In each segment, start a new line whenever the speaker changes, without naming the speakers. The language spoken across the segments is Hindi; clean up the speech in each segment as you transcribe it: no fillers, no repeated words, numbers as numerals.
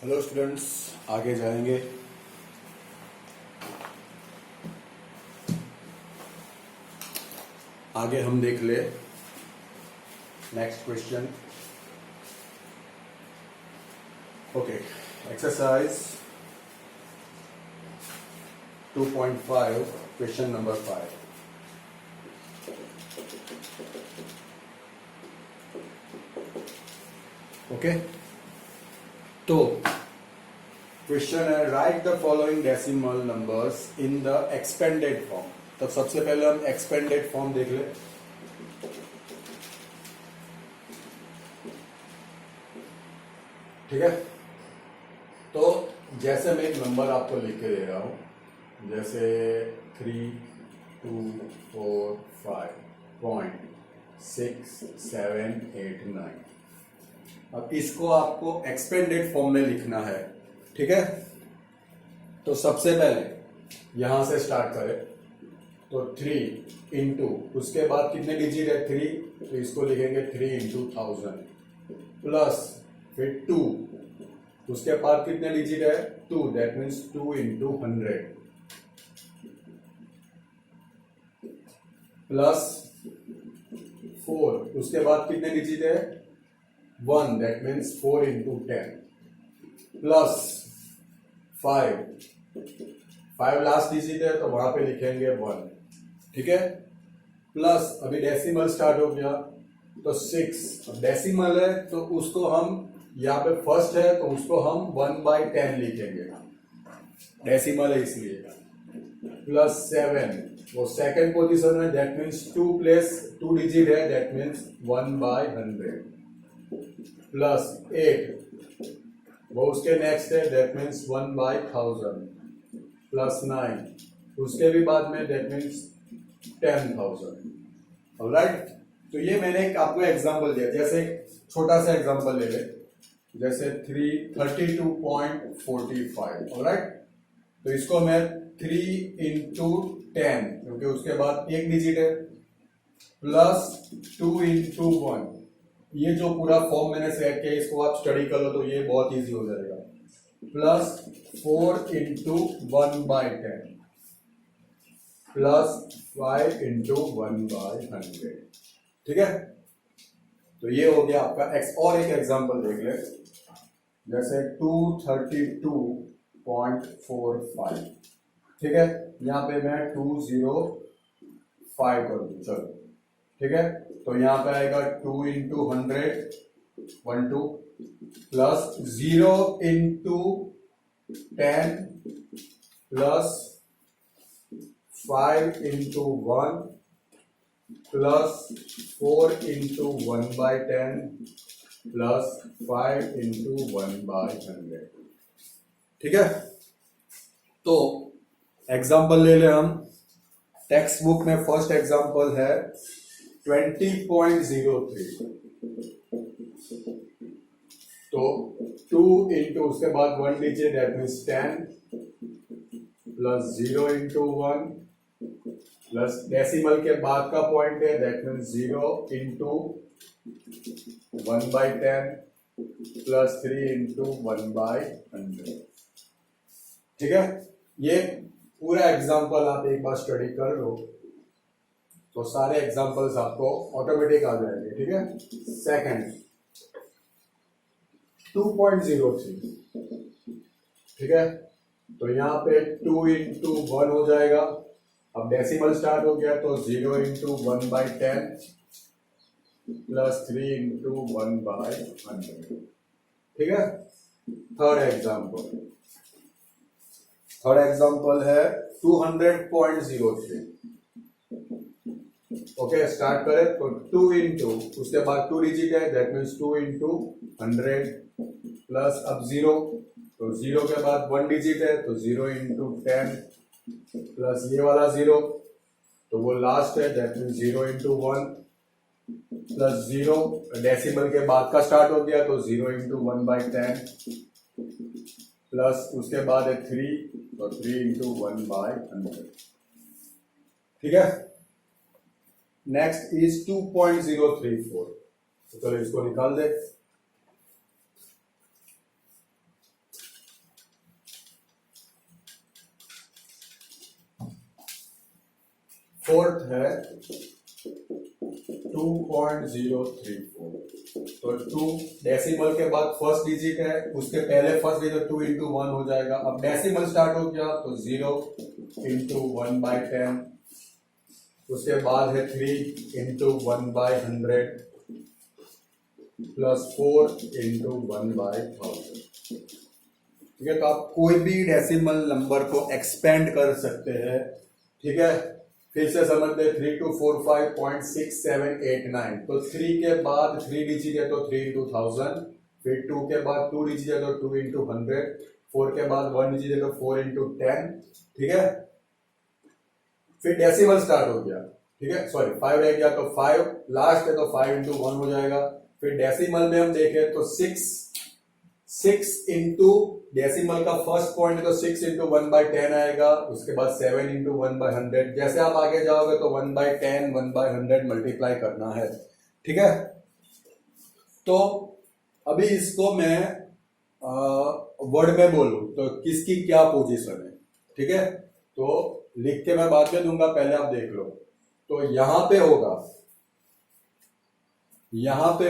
हेलो स्टूडेंट्स, आगे जाएंगे। आगे हम देख ले next question. Okay, exercise 2.5 question number 5। Okay, तो क्वेश्चन है right the following decimal numbers in the expanded form. तो सबसे पहले हम एक्सपेंडेड फॉर्म देख ले। ठीक है, तो जैसे मैं एक नंबर आपको लिख के दे रहा हूं, जैसे 3, 2, 4, 5.6789। अब इसको आपको एक्सपेंडेड फॉर्म में लिखना है। ठीक है, तो सबसे पहले यहां से स्टार्ट करें। तो 3 इंटू, उसके बाद कितने डिजिट है 3, तो इसको लिखेंगे 3 इंटू 1000 प्लस फिर 2, उसके बाद कितने डिजिट है 2, दैट मीन्स 2 इंटू 100 प्लस 4, उसके बाद कितने डिजिट है 1, that means 4 into 10 plus 5 last digit है तो वहां पे लिखेंगे 1। ठीक है, प्लस अभी डेसिमल स्टार्ट हो गया तो 6। अब डेसिमल है तो उसको हम यहाँ पे फर्स्ट है तो उसको हम 1/10 लिखेंगे, डेसिमल है इसलिए। प्लस 7, वो सेकंड पोजीशन है, दैट मीन्स 2 प्लस 2 डिजिट है, दैट मीन्स 1/100 प्लस 8, वो उसके नेक्स्ट है, दैट मीन्स 1/1000 प्लस 9, उसके भी बाद में, दैट मीन्स 10,000। ऑलराइट, तो ये मैंने एक आपको एग्जांपल दिया, जैसे छोटा सा एग्जांपल ले ले, जैसे 32.45। ऑलराइट, तो इसको मैं 3 इंटू 10, क्योंकि उसके बाद एक डिजिट है, प्लस 2 इंटू 1। ये जो पूरा फॉर्म मैंने सेट किया, इसको आप स्टडी कर लो तो ये बहुत इजी हो जाएगा। Plus 4 into 1/10 plus 5 into 1/100। ठीक है, तो ये हो गया आपका एक्स। और एक एग्जांपल देख ले, जैसे 232.45। ठीक है, यहाँ पे मैं 205 कर दूं, चलो। ठीक है, तो यहाँ पे आएगा 2 into 100 12 plus 0 into 10 plus 5 into 1 plus 4 into 1/10 plus 5 into 1/100। ठीक है, तो एग्जाम्पल ले ले हम। टेक्स्ट बुक में फर्स्ट एग्जाम्पल है 20.03। तो 2 इंटू, उसके बाद 1 digit, that means 10 plus 0 into 1 plus decimal के बाद का पॉइंट है, that means 0 into 1/10 plus 3 into 1/100। ठीक है, ये पूरा एग्जांपल आप एक बार स्टडी कर लो तो सारे एग्जांपल्स आपको ऑटोमेटिक आ जाएंगे। ठीक है, सेकंड 2.03। ठीक है, तो यहाँ पे 2 इंटू 1 हो जाएगा। अब डेसिमल स्टार्ट हो गया तो 0 इंटू 1/10 प्लस 3 इंटू 1/100। ठीक है, थर्ड एग्जाम्पल है 200.03। ओके, स्टार्ट करें तो 2 इंटू, उसके बाद 2 डिजिट है, दैट मीन्स 2 इंटू 100 प्लस अब 0, तो 0 के बाद 1 डिजिट है तो 0 इंटू 10 प्लस ये वाला 0, तो वो लास्ट है, that means 0 into 1 plus 0, decimal के बाद का स्टार्ट हो गया तो 0 इंटू 1/10 प्लस उसके बाद है 3, तो 3 इंटू 1/100। ठीक है, नेक्स्ट इज 2.034। तो चलो इसको निकाल दे। फोर्थ है 2.034। तो 2 डेसिमल के बाद फर्स्ट डिजिट है, उसके पहले फर्स्ट डिजिट 2 इंटू 1 हो जाएगा। अब डेसिमल स्टार्ट हो गया तो 0 इंटू 1/10, उसके बाद है 3 इंटू 1/100 प्लस 4 इंटू 1/1000। ठीक है, तो आप कोई भी डेसिमल नंबर को एक्सपेंड कर सकते हैं। ठीक है, फिर से समझ ले 3245.6789। तो 3 के बाद 3 डिजिट है तो 3 इंटू 1000, फिर 2 के बाद 2 डिजिट है तो 2 इंटू 100, 4 के बाद 1 डिजिट है तो 4 इंटू 10। ठीक है, फिर डेसिमल स्टार्ट हो गया। ठीक है, सॉरी 5 रह गया तो 5 लास्ट है तो 5 इंटू 1 हो जाएगा। फिर डेसिमल में हम देखें तो 6 इंटू डेसिमल का फर्स्ट पॉइंट है तो 6 इंटू 1/10 आएगा, उसके बाद 7 इंटू 1/100। जैसे आप आगे जाओगे तो 1/10 1/100 मल्टीप्लाई करना है। ठीक है, तो अभी इसको मैं वर्ड में बोलूं तो किसकी क्या पोजीशन है। ठीक है, तो लिख के मैं बाद में दूंगा, पहले आप देख लो। तो यहां पे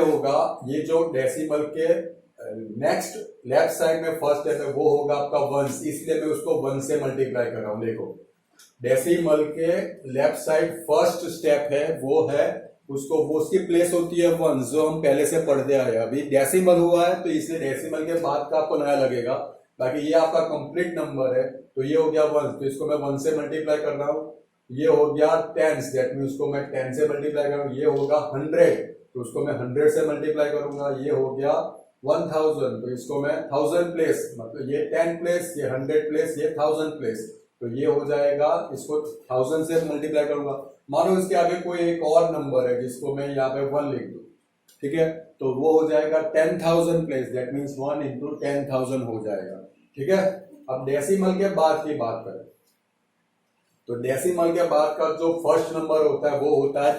होगा ये जो डेसिमल के नेक्स्ट लेफ्ट साइड में फर्स्ट स्टेप है वो होगा आपका वंस, इसलिए मैं उसको 1 से मल्टीप्लाई कर रहा हूं। देखो डेसिमल के लेफ्ट साइड फर्स्ट स्टेप है वो है उसको, वो उसकी प्लेस होती है 1, जो हम पहले से पढ़ते आए। अभी डेसिमल हुआ है तो इसलिए डेसिमल के बाद का आपको नया लगेगा, बाकी ये आपका कंप्लीट नंबर है तो ये हो गया 1, तो इसको मैं 1 से मल्टीप्लाई कर रहा हूं। ये हो गया 10, दैट मीन उसको मैं 10 से मल्टीप्लाई कर रहा हूं। ये होगा 100 तो उसको मैं 100 से मल्टीप्लाई करूंगा। ये हो गया 1000 तो इसको मैं 1000 प्लेस, मतलब ये 10 प्लेस, ये 100 प्लेस, ये 1000 प्लेस, तो ये हो जाएगा, इसको 1000 से मल्टीप्लाई करूंगा। मानो इसके आगे कोई एक और नंबर है जिसको मैं यहाँ पे 1 लिख दूं। ठीक है, तो वो हो जाएगा 10,000 प्लेस, दैट मीन्स 1 इंटू 10,000 हो जाएगा। ठीक है, अब डेसिमल के बाद की बात करें तो डेसिमल के बाद का जो फर्स्ट नंबर होता है वो होता है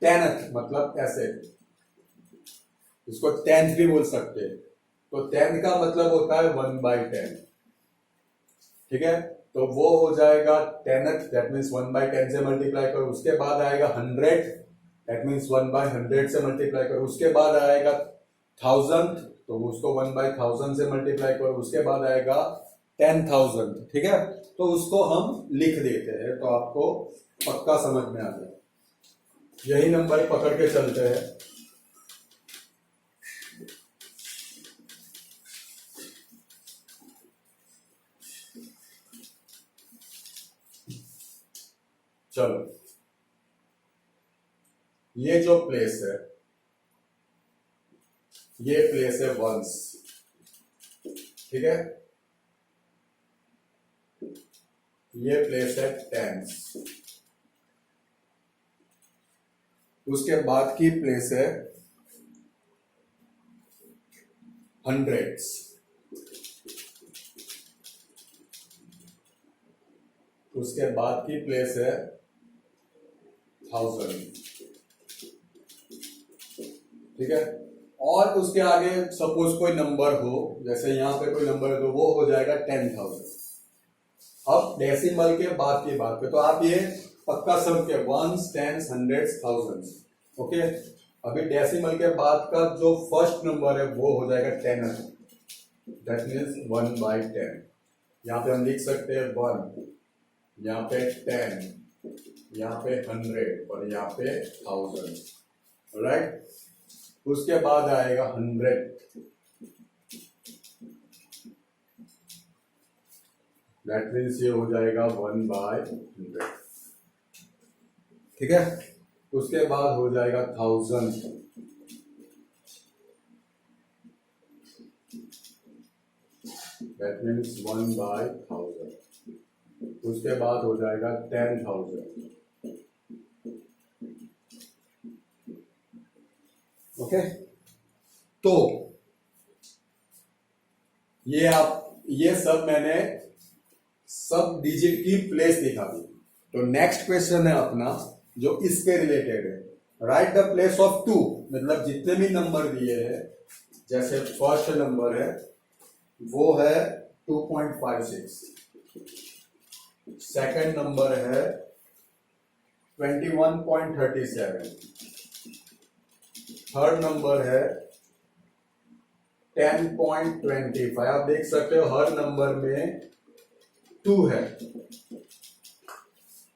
10th, मतलब ऐसे, इसको 10th भी बोल सकते हैं। तो 10 का मतलब होता है 1/10। ठीक है, तो वो हो जाएगा 10th, दैट मीन्स 1/10 से मल्टीप्लाई करो। उसके बाद आएगा 100, दैट मीन्स 1/100 से मल्टीप्लाई करो। उसके बाद आएगा 1000, तो उसको 1/1000 से मल्टीप्लाई करो। उसके बाद आएगा 10,000। ठीक है, तो उसको हम लिख देते हैं तो आपको पक्का समझ में आ जाए। यही नंबर पकड़ के चलते हैं। चलो, ये जो प्लेस है ये प्लेस है वंस। ठीक है, ये प्लेस है टेंस। उसके बाद की प्लेस है हंड्रेड्स। उसके बाद की प्लेस है 1000। ठीक है, और उसके आगे सपोज कोई नंबर हो, जैसे यहां पे कोई नंबर है तो वो हो जाएगा 10,000। अब डेसिमल के बाद की बात करें तो आप ये पक्का सब के 1s 10s 100s 1000s। Okay, अभी डेसिमल के बाद का जो फर्स्ट नंबर है वो हो जाएगा 10th, दैट मीन्स 1/10। यहाँ पे हम लिख सकते हैं 1, यहाँ पे 10, यहाँ पे 100 और यहाँ पे 1000। राइट, उसके बाद आएगा 100, दैट मीन्स ये हो जाएगा 1/100। ठीक है, उसके बाद हो जाएगा 1000, दैट मीन्स 1/1000। उसके बाद हो जाएगा 10,000। ओके, तो ये सब मैंने सब डिजिट की प्लेस दिखा दी। तो नेक्स्ट क्वेश्चन है अपना जो इसके रिलेटेड है, राइट द प्लेस ऑफ 2, मतलब जितने भी नंबर दिए हैं, जैसे फर्स्ट नंबर है वो है 2.56, सेकंड नंबर है 21.37, थर्ड नंबर है 10.25। आप देख सकते हो हर नंबर में 2 है,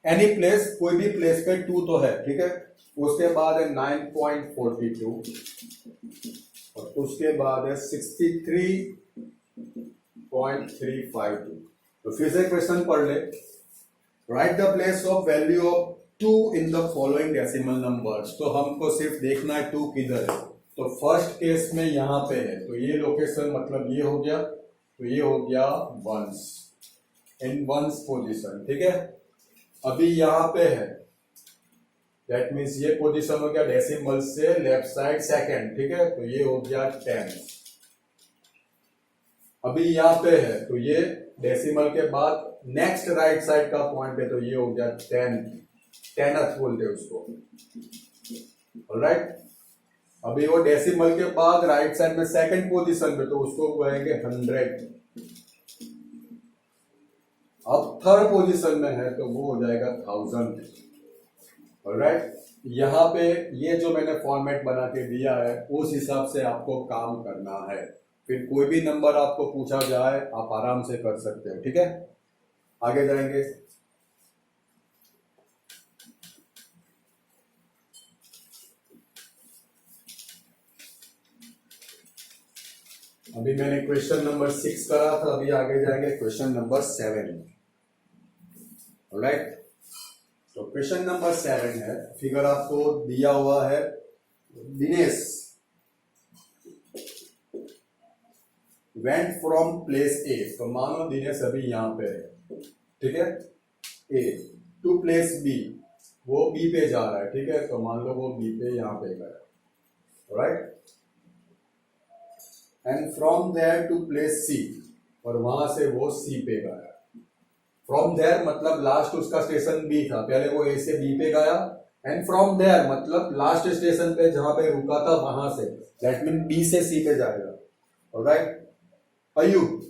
एनी प्लेस, कोई भी प्लेस पे 2 तो है, ठीक है। उसके बाद है 9.42 और उसके बाद है 63.352। तो फिर से क्वेश्चन पढ़ ले। Right the place of value of 2 in the following decimal numbers. तो हमको सिर्फ देखना है 2 किधर है। तो फर्स्ट केस में यहां पे है, तो ये लोकेशन मतलब ये हो गया, तो ये हो गया वंस, इन वंस पोजीशन, ठीक है। अभी यहां पे है, दैट मीन्स ये पोजीशन हो गया डेसिमल से लेफ्ट साइड सेकंड, ठीक है। तो ये हो गया 10। अभी यहां पे है, तो ये डेसिमल के बाद नेक्स्ट राइट साइड का पॉइंट है, तो ये हो गया 10th बोलते हैं उसको, ऑलराइट। अभी वो डेसिमल के बाद राइट साइड में सेकंड पोजीशन पे, तो उसको कहेंगे 100। अब थर्ड पोजीशन में है, तो वो हो जाएगा 1000, ऑलराइट। यहां पे ये जो मैंने फॉर्मेट बना के दिया है, उस हिसाब से आपको काम करना है। फिर कोई भी नंबर आपको पूछा जाए, आप आराम से कर सकते हो, ठीक है। आगे जाएंगे। अभी मैंने क्वेश्चन नंबर 6 करा था, अभी आगे जाएंगे क्वेश्चन नंबर 7, ऑलराइट। तो क्वेश्चन नंबर 7 है, फिगर आपको दिया हुआ है, Dinesh went from place a. तो मानो दिनेश अभी यहां पे है, ठीक है, ए टू प्लेस बी, वो बी पे जा रहा है, ठीक है। तो मान लो वो बी पे यहां पे गया, right. And from there to place C, और वहां से वो सी पे गया। फ्रॉम देयर मतलब लास्ट उसका स्टेशन बी था, पहले वो ए से बी पे गया। एंड फ्रॉम देयर मतलब लास्ट स्टेशन पे जहां पे रुका था वहां से, दैट मीन बी से सी पे जाएगा, ऑलराइट। अयुब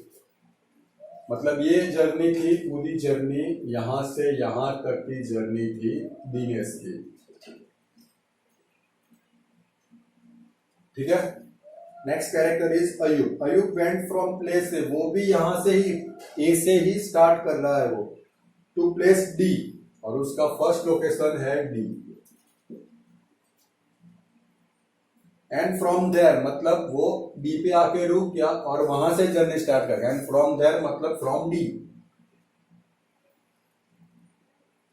मतलब ये जर्नी थी, पूरी जर्नी यहां से यहां तक की जर्नी थी दिनेश की, ठीक है। Next character is Ayub. Ayub went from place से, वो भी यहां से ही ए से ही स्टार्ट कर रहा है वो, टू प्लेस डी, और उसका फर्स्ट लोकेशन है डी। एंड फ्रॉम देयर मतलब वो डी पे आके रुक गया और वहां से जर्नी स्टार्ट कर गया। एंड फ्रॉम देयर मतलब फ्रॉम डी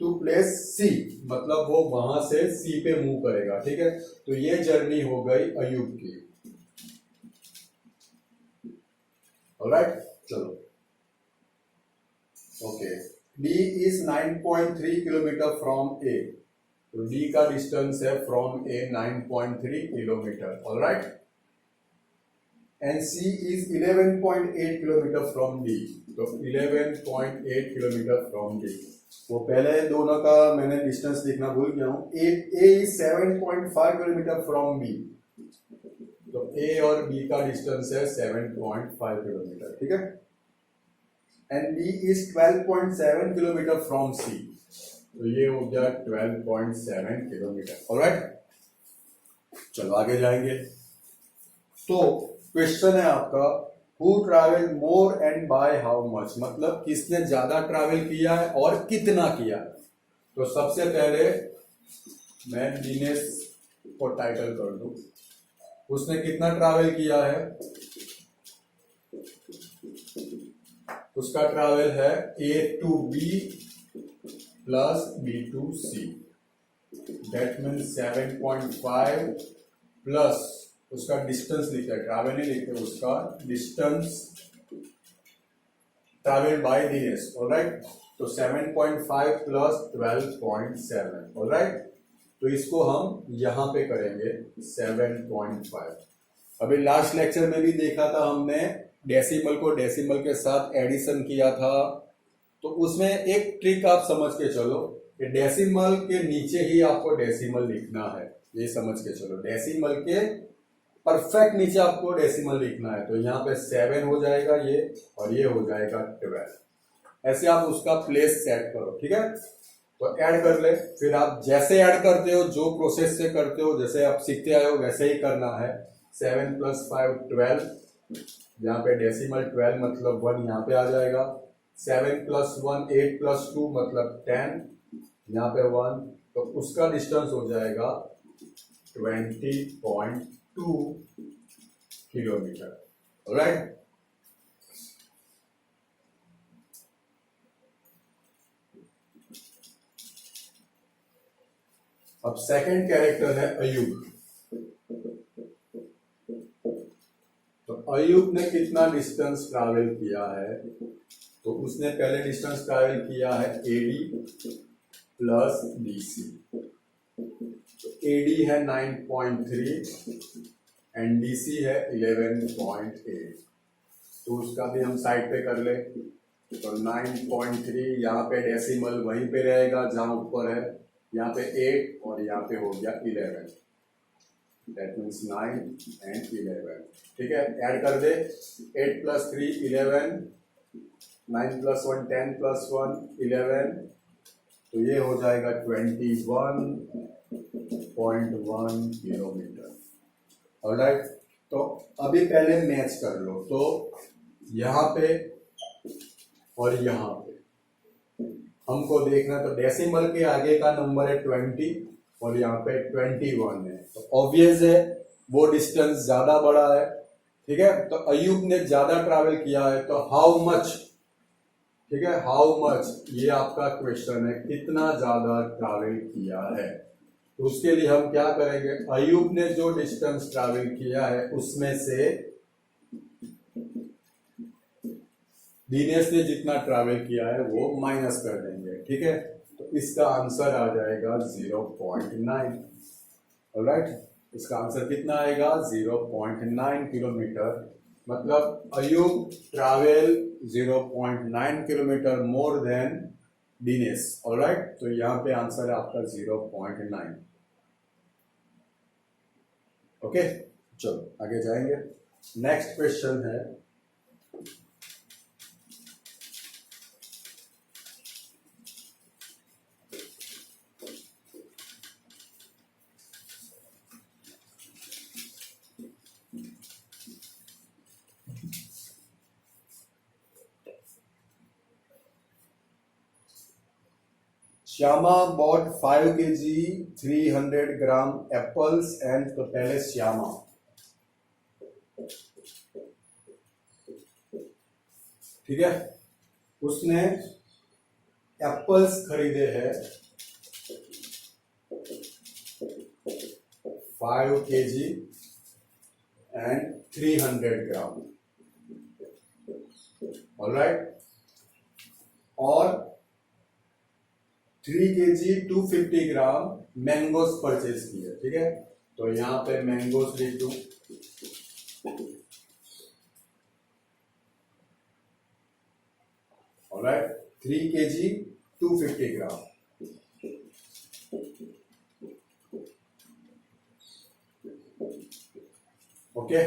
टू प्लेस सी, मतलब वो वहां से सी पे मूव करेगा, ठीक है। तो ये जर्नी हो गई अयुब की, ऑलराइट। चलो, okay. D is 9.3 kilometre from A, तो डी का डिस्टेंस है from A 9.3 kilometre, alright. And C is 11.8 kilometre from D, तो 11.8 किलोमीटर फ्रॉम डी। वो पहले दोनों का मैंने डिस्टेंस लिखना भूल गया हूं। ए इज 7.5 किलोमीटर फ्रॉम बी, तो ए और बी का डिस्टेंस है 7.5 किलोमीटर, ठीक है। And B is 12.7 kilometre from C, तो ये हो गया 12.7 किलोमीटर, ऑलराइट। चलो आगे जाएंगे। तो क्वेश्चन है आपका, who travel more and by how much, मतलब किसने ज्यादा ट्रैवल किया है और कितना किया। तो सबसे पहले मैं दिनेश को टाइटल कर दूं, उसने कितना ट्रैवल किया है, उसका ट्रैवल है A to B plus B to C, that mean 7.5 plus उसका डिस्टेंस लिखा है, ट्रैवल नहीं लिखते, उसका distance travel by Dinesh, alright. तो 7.5 प्लस 12.7, ऑलराइट। तो इसको हम यहां पे करेंगे 7.5। अभी लास्ट लेक्चर में भी देखा था हमने, डेसिमल को डेसिमल के साथ एडिशन किया था। तो उसमें एक ट्रिक आप समझ के चलो कि डेसिमल के नीचे ही आपको डेसिमल लिखना है, ये समझ के चलो। डेसिमल के परफेक्ट नीचे आपको डेसिमल लिखना है, तो यहाँ पे 7 हो जाएगा ये, और ये हो जाएगा 12। ऐसे आप उसका प्लेस सेट करो, ठीक है। तो ऐड कर ले। फिर आप जैसे ऐड करते हो, जो प्रोसेस से करते हो, जैसे आप सीखते आए हो वैसे ही करना है। 7 + 5 12, यहाँ पे डेसिमल 12 मतलब 1 यहाँ पे आ जाएगा। 7 + 1 8 + 2 मतलब 10, यहाँ पे 1, तो उसका डिस्टेंस हो जाएगा 20.2 किलोमीटर। ऑलराइट, अब सेकंड कैरेक्टर है अयूब। तो अयूब ने कितना डिस्टेंस ट्रैवल किया है? तो उसने पहले डिस्टेंस ट्रैवल किया है AD + DC। तो AD है 9.3 एंड DC है 11.8। तो उसका भी हम साइड पे कर ले। तो 9.3 यहाँ पे डेसिमल वहीं पे रहेगा जहां ऊपर है, यहाँ पे 8 और यहाँ पे हो गया 11। That means 9 and 11। ठीक है, ऐड कर दे। 8 + 3 11, 9 + 1 10 + 1 11, तो ये हो जाएगा 21.1 किलोमीटर। ऑलराइट, तो अभी पहले मैच कर लो। तो यहाँ पे और यहाँ पे हमको देखना, तो डेसिमल के आगे का नंबर है 20 और यहाँ पे 21 है, तो ऑब्वियस है वो डिस्टेंस ज्यादा बड़ा है। ठीक है, तो अयूब ने ज्यादा ट्रैवल किया है, तो हाउ मच? ठीक है, हाउ मच ये आपका क्वेश्चन है, कितना ज्यादा ट्रैवल किया है। तो उसके लिए हम क्या करेंगे, अयूब ने जो डिस्टेंस ट्रैवल किया है उसमें से दिनेश ने जितना ट्रैवल किया है वो माइनस कर देंगे। ठीक है, तो इसका आंसर आ जाएगा 0.9। ऑलराइट, इसका आंसर कितना आएगा? 0.9 किलोमीटर। मतलब Ayub travel 0.9 kilometre more than Dinesh. Alright, तो यहाँ पे आंसर है आपका 0.9। ओके, चलो आगे जाएंगे। नेक्स्ट क्वेश्चन है, Shyama bought 5 kg 300 gram apples and, तो पहले श्यामा, ठीक है, उसने एप्पल्स खरीदे हैं 5 kg एंड 300 ग्राम। ऑलराइट, और 3 kg 250 ग्राम मैंगोस परचेज किए। ठीक है, तो यहाँ पे मैंगोस लिख दूं। Alright, 3 kg 250 gram. Okay,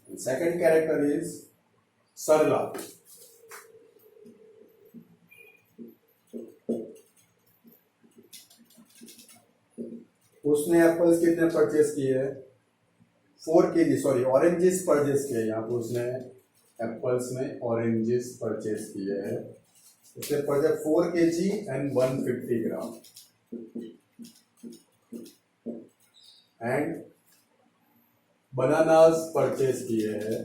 second character is Sarla. उसने एप्पल्स कितने परचेज किए हैं? 4 kg, सॉरी ऑरेंजेस परचेज किए। यहाँ पे उसने एप्पल्स में ऑरेंजेस परचेज किए हैं। उसने purchase 4 kg and 150 gram. And bananas purchase किए हैं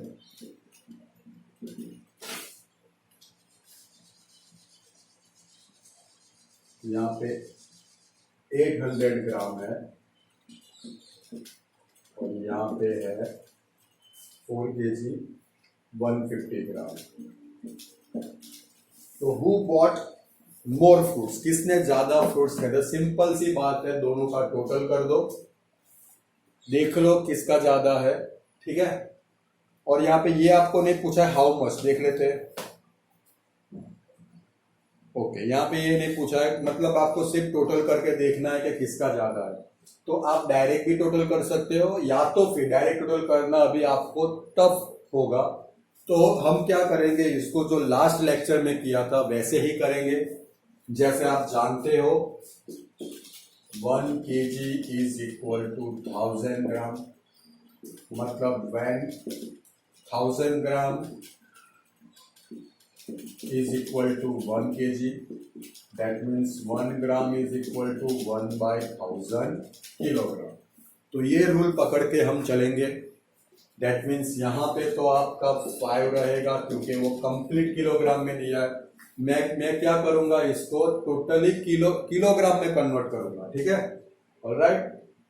यहाँ पे 800 ग्राम है और यहाँ पे है 4 kg 150 ग्राम। तो हु बॉट मोर फ्रूट्स? किसने ज्यादा फ्रूट्स खरीदे? सिंपल सी बात है, दोनों का टोटल कर दो, देख लो किसका ज्यादा है। ठीक है, और यहाँ पे ये आपको नहीं पूछा है हाउ मच, देख लेते हैं। ओके, यहाँ पे ये नहीं पूछा है, मतलब आपको सिर्फ टोटल करके देखना है कि किसका ज्यादा है। तो आप डायरेक्ट भी टोटल कर सकते हो, या तो फिर डायरेक्ट टोटल करना अभी आपको टफ होगा। तो हम क्या करेंगे, इसको जो लास्ट लेक्चर में किया था वैसे ही करेंगे। जैसे आप जानते हो 1 kg इज इक्वल टू 1000 ग्राम, मतलब when 1000 gram is equal to 1 kg, that means 1 gram is equal to 1/1000 kilogram. तो ये रूल पकड़ के हम चलेंगे। दैट मीन्स यहाँ पे तो आपका 5 रहेगा क्योंकि वो कंप्लीट किलोग्राम में दिया है। मैं क्या करूंगा, इसको टोटली किलोग्राम में कन्वर्ट करूंगा, ठीक है, ऑलराइट।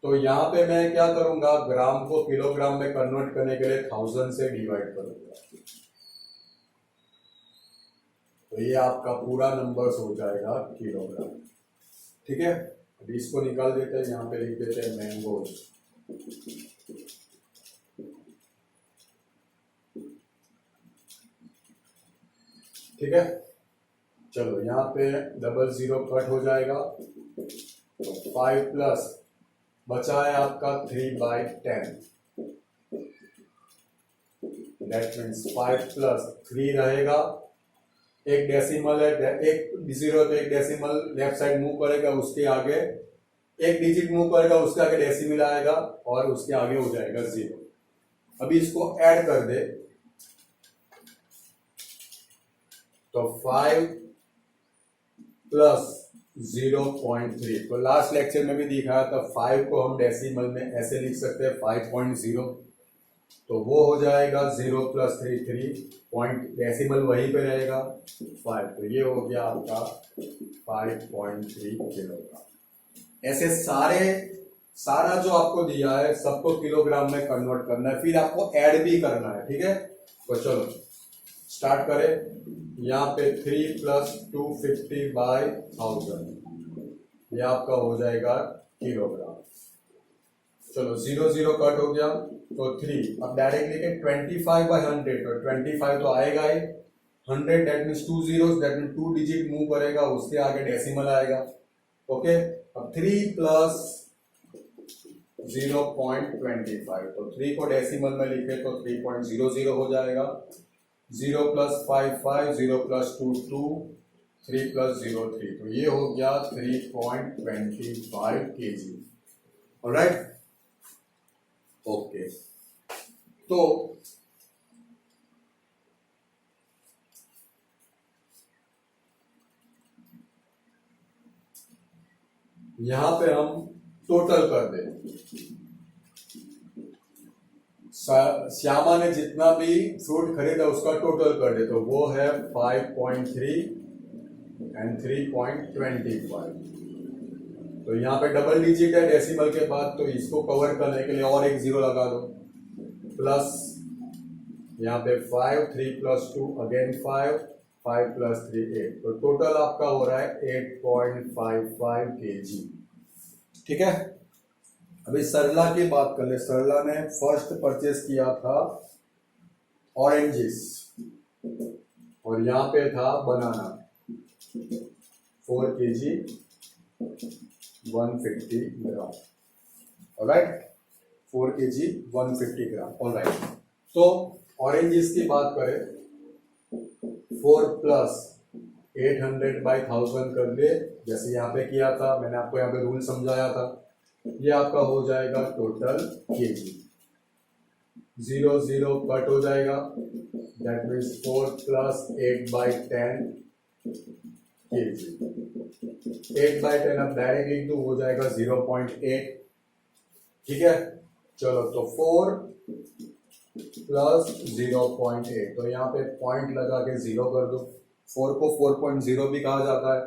तो यहाँ पे मैं क्या करूंगा, ग्राम को किलोग्राम में कन्वर्ट करने के लिए 1000 से डिवाइड करूंगा। तो ये आपका पूरा नंबर्स हो जाएगा किलोग्राम, ठीक है। अभी इसको निकाल देते हैं, यहाँ पे लिख देते हैं मैंगोज। ठीक है, चलो यहाँ पे 00 कट हो जाएगा, तो 5 प्लस बचा है आपका 3/10, दैट मीन्स 5 प्लस 3 रहेगा। एक डेसिमल है, एक 0 तो एक डेसिमल लेफ्ट साइड मूव करेगा, उसके आगे एक डिजिट मूव करेगा, उसके आगे डेसिमल आएगा और उसके आगे हो जाएगा 0। अभी इसको ऐड कर दे तो 5 प्लस 0.3, तो लास्ट लेक्चर में भी दिखाया था 5 को हम डेसिमल में ऐसे लिख सकते हैं 5.0, तो वो हो जाएगा 0 प्लस 3 पॉइंट, डेसिमल वहीं पे रहेगा 5, तो ये हो गया आपका 5.3 किलोग्राम। ऐसे सारा जो आपको दिया है सबको किलोग्राम में कन्वर्ट करना है, फिर आपको ऐड भी करना है, ठीक है। तो चलो स्टार्ट करें। यहाँ पे 3 प्लस 250/1000, ये आपका हो जाएगा किलोग्राम। चलो 0 कट हो गया, तो 3, अब डायरेक्टली के 25/100, तो 25 तो आएगा ही, 100 that means 2 zeros, that means 2 digit move करेगा, उसके आगे डेसिमल आएगा, ओके। अब 3 प्लस 0.25, तो 3 को डेसिमल में लिखे तो 3.00 हो जाएगा। 0 प्लस 5 0 प्लस 2 3 प्लस 0 3, तो ये हो गया 3.25 kg, ऑलराइट, ओके। तो यहां पे हम टोटल कर दें, श्यामा ने जितना भी फ्रूट खरीदा उसका टोटल कर दे, तो वो है 5.3 एंड 3.25, तो यहाँ पे डबल डिजिट है डेसिमल के बाद, तो इसको कवर करने के लिए और एक 0 लगा दो, प्लस यहाँ पे 5, 3 प्लस 2 अगेन 5 प्लस 3 8, तो टोटल आपका हो रहा है 8.55 kg, ठीक है। अभी सरला की बात कर ले। सरला ने फर्स्ट परचेस किया था ऑरेंजेस और यहाँ पे था बनाना, 4 kg 150 ग्राम, ऑलराइट, 4 kg 150 ग्राम, ऑलराइट। तो ऑरेंजेस की बात करें, 4 प्लस 800/1000 कर ले, जैसे यहाँ पे किया था, मैंने आपको यहाँ पे रूल समझाया था। ये आपका हो जाएगा टोटल केजी। 0 कट हो जाएगा, दैट मीन्स 4 प्लस 8/10 केजी। 8/10 अब डायरेक्ट लिख दो, हो जाएगा 0.8, ठीक है। चलो तो 4 प्लस 0.8, तो यहाँ पे पॉइंट लगा के 0 कर दो। 4 को 4.0 भी कहा जाता है।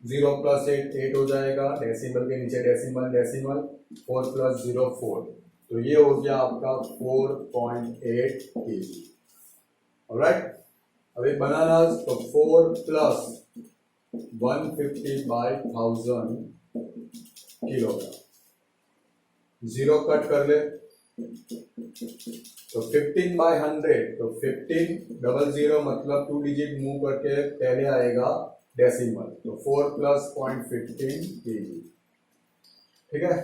0 प्लस 8 हो जाएगा, डेसिमल के नीचे डेसिमल, 4 प्लस 0 4, तो ये हो गया आपका 4.8 केजी, ऑलराइट। अभी बनाना, तो 4 प्लस 150/1000 किलोग्राम। 0 कट कर ले, तो 15/100, तो 15 00 मतलब 2 डिजिट मूव करके पहले आएगा डेसिमल, तो 4 प्लस 0.15 केजी, ठीक है।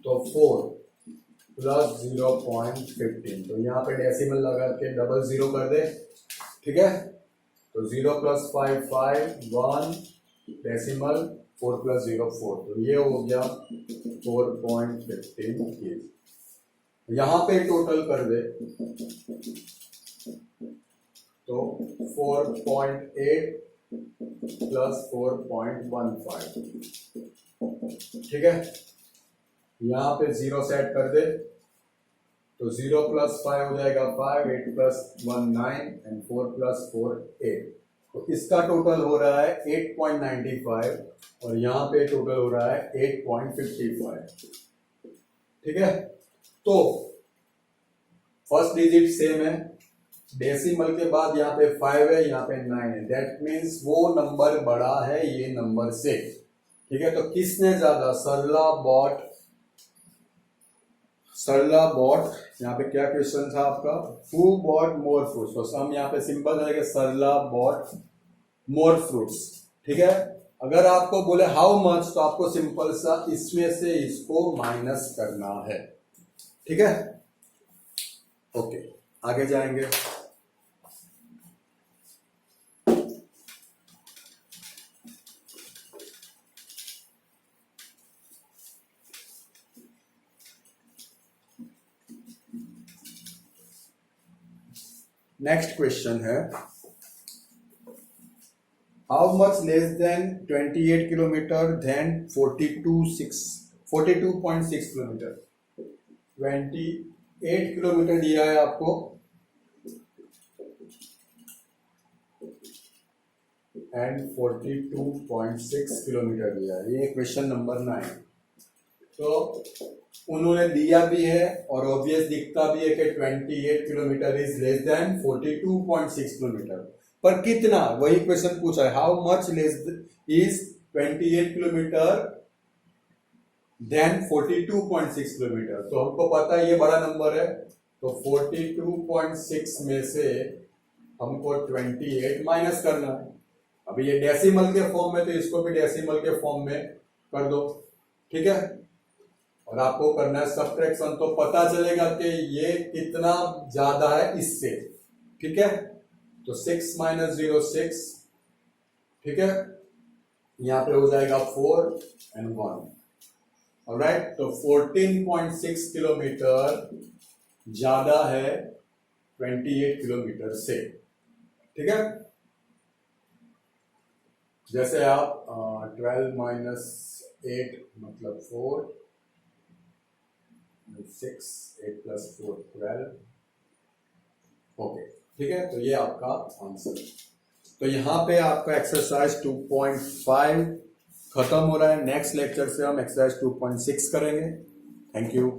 तो 4 प्लस 0.15, तो यहाँ पे डेसिमल लगा के 00 कर दे, ठीक है। तो 0 प्लस 5 5 1 डेसिमल 4 प्लस 0 4, तो ये हो गया 4.15 kg। यहाँ पे टोटल कर दे तो 4.8 प्लस 4.15, ठीक है। यहाँ पे 0 सेट कर दे तो 0 प्लस 5 हो जाएगा 5, 8 प्लस 1 9 एंड 4 प्लस 4 8, तो इसका टोटल हो रहा है 8.95 और यहाँ पे टोटल हो रहा है 8.55, ठीक है। तो फर्स्ट डिजिट सेम है, डेसिमल के बाद यहाँ पे 5 है, यहाँ पे 9 है, दैट मीन्स वो नंबर बड़ा है ये नंबर से, ठीक है। तो किसने ज्यादा, सरला बॉट, यहाँ पे क्या क्वेश्चन था आपका, हु बॉट मोर फ्रूट्स, तो हम यहाँ पे सिंपल है कि सरला बॉट मोर फ्रूट्स, ठीक है। अगर आपको बोले हाउ मच, तो आपको सिंपल सा इसमें से इसको माइनस करना है, ठीक है। ओके, आगे जाएंगे। नेक्स्ट क्वेश्चन है, how much less than 28 kilometre than 42.6 kilometre. 28 kilometre दिया है आपको एंड 42.6 किलोमीटर दिया है, ये क्वेश्चन नंबर 9। तो उन्होंने दिया भी है और ऑब्वियस दिखता भी है कि 28 kilometre is less than 42.6 kilometre, पर कितना, वही क्वेश्चन पूछा है, how much less is 28 kilometre than 42.6 kilometre. तो हमको पता है ये बड़ा नंबर है, तो 42.6 में से हमको 28 माइनस करना है। अभी ये डेसिमल के फॉर्म में, तो इसको भी डेसिमल के फॉर्म में कर दो, ठीक है। और आपको करना है सब्ट्रैक्शन, तो पता चलेगा कि ये कितना ज्यादा है इससे, ठीक है। तो 6 माइनस 0 6, ठीक है। यहां पे हो जाएगा 4 एंड 1, ऑलराइट। तो 14.6 किलोमीटर ज्यादा है 28 किलोमीटर से, ठीक है। जैसे आप 12 माइनस 8 मतलब 4, 6 8 प्लस 4 12, ओके, ठीक है। तो ये आपका आंसर। तो यहाँ पे आपका एक्सरसाइज 2.5 खत्म हो रहा है। नेक्स्ट लेक्चर से हम एक्सरसाइज 2.6 करेंगे। Thank you.